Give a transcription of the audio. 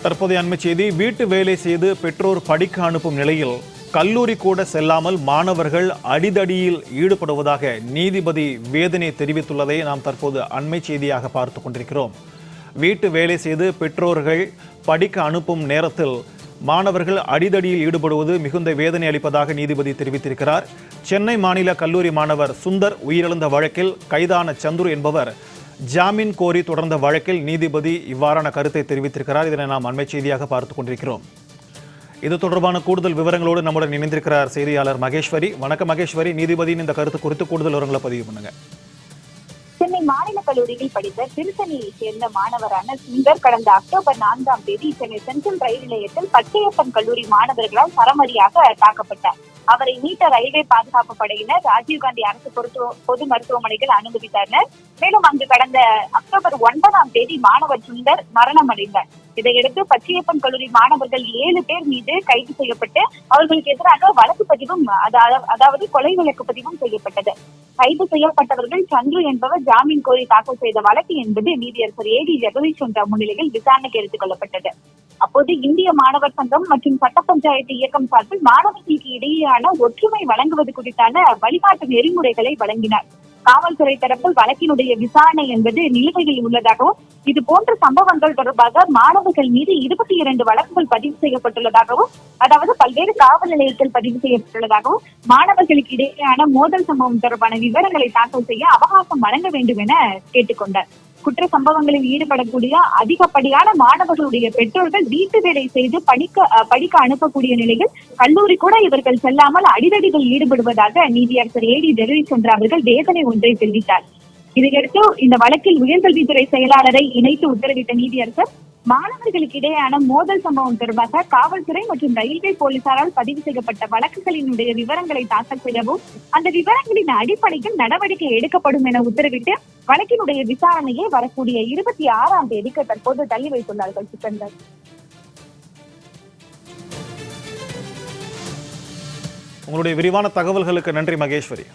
தற்போதைய அண்மை செய்தி, வீட்டு வேலை செய்து பெற்றோர் படிக்க அனுப்பும் நிலையில் கல்லூரி கூட செல்லாமல் மாணவர்கள் அடிதடியில் ஈடுபடுவதாக நீதிபதி வேதனை தெரிவித்துள்ளதை நாம் தற்போது அண்மை செய்தியாக பார்த்து கொண்டிருக்கிறோம். வீட்டு வேலை செய்து பெற்றோர்கள் படிக்க அனுப்பும் நேரத்தில் மாணவர்கள் அடிதடியில் ஈடுபடுவது மிகுந்த வேதனை அளிப்பதாக நீதிபதி தெரிவித்திருக்கிறார். சென்னை மாநில கல்லூரி மாணவர் சுந்தர் உயிரிழந்த வழக்கில் கைதான சந்துரு என்பவர் ஜாமீன் கோரி தொடர்ந்த வழக்கில் நீதிபதி இவ்வாறான கருத்தை தெரிவித்திருக்கிறார். இதனை நாம் அண்மை செய்தியாக பார்த்துக் கொண்டிருக்கிறோம். இது தொடர்பான கூடுதல் விவரங்களோடு நம்முடன் இணைந்திருக்கிறார் செய்தியாளர் மகேஸ்வரி. வணக்கம் மகேஸ்வரி, நீதிபதியின் இந்த கருத்து குறித்து கூடுதல் விவரங்களை பதிவு பண்ணுங்க. சென்னை மாநில கல்லூரியில் படித்த திருத்தணியை சேர்ந்த மாணவரான சுந்தர் கடந்த அக்டோபர் 4ஆம் தேதி சென்னை சென்ட்ரல் ரயில் நிலையத்தில் பச்சையப்பன் கல்லூரி மாணவர்களால் சரமாரியாக தாக்கப்பட்டார். அவரை மீட்ட ரயில்வே பாதுகாப்பு படையினர் ராஜீவ்காந்தி அரசு பொது மருத்துவமனையில் அனுமதித்தனர். மேலும் அங்கு கடந்த அக்டோபர் 9ஆம் தேதி மாணவர் சுந்தர் மரணம் அடைந்தார். இதையடுத்து பச்சையப்பன் கல்லூரி மாணவர்கள் 7 பேர் மீது கைது செய்யப்பட்டு அவர்களுக்கு எதிராக வழக்கு பதிவும் அதாவது கொலை வழக்கு பதிவும் செய்யப்பட்டது. கைது செய்யப்பட்டவர்கள் சந்துரு என்பவர் ஜாமீன் கோரி தாக்கல் செய்த வழக்கு என்பது நீதியரசர் ஏடி ஜெகதீஷ் முன்னிலையில் விசாரணைக்கு எடுத்துக் கொள்ளப்பட்டது. அப்போது இந்திய மாணவர் சங்கம் மற்றும் சட்ட பஞ்சாயத்து இயக்கம் சார்பில் மாணவர்களுக்கு இடையேயான ஒற்றுமை வழங்குவது குறித்தான வழிகாட்டு நெறிமுறைகளை வழங்கினார். காவல்துறை தரப்பில் வழக்கினுடைய விசாரணை என்பது நிலுவையில் உள்ளதாகவும் இது போன்ற சம்பவங்கள் தொடர்பாக மாணவர்கள் மீது 22 வழக்குகள் பதிவு செய்யப்பட்டுள்ளதாகவும், அதாவது பல்வேறு காவல் நிலையத்தில் பதிவு செய்யப்பட்டுள்ளதாகவும், மாணவர்களுக்கு இடையேயான மோதல் சம்பவம் தொடர்பான விவரங்களை தாக்கல் செய்ய அவகாசம் வழங்க வேண்டும் என கேட்டுக்கொண்டார். குற்ற சம்பவங்களில் ஈடுபடக்கூடிய அதிகப்படியான மாணவர்களுடைய பெற்றோர்கள் வீட்டு வேலை செய்து படிக்க அனுப்பக்கூடிய நிலையில் கல்லூரி கூட இவர்கள் செல்லாமல் அடிதடிகள் ஈடுபடுவதாக நீதியரசர் ஏடி ஜெகதீஷ் அவர்கள் வேதனை ஒன்றை தெரிவித்தார். இதையடுத்து இந்த வழக்கில் உயர்கல்வித்துறை செயலாளரை இணைத்து உத்தரவிட்ட நீதியரசர் மாணவர்களுக்கு இடையேயான மோதல் சம்பவம் தொடர்பாக காவல்துறை மற்றும் ரயில்வே போலீசாரால் பதிவு செய்யப்பட்ட வழக்குகளினுடைய விவரங்களை தாக்கல் செய்யவும் அந்த விவரங்களின் அடிப்படையில் நடவடிக்கை எடுக்கப்படும் என உத்தரவிட்டு வழக்கினுடைய விசாரணையை வரக்கூடிய 26ஆம் தேதிக்கு தற்போது தள்ளி வைத்துள்ளார்கள். சிக்கந்தர், உங்களுடைய விரிவான தகவல்களுக்கு நன்றி மகேஸ்வரி.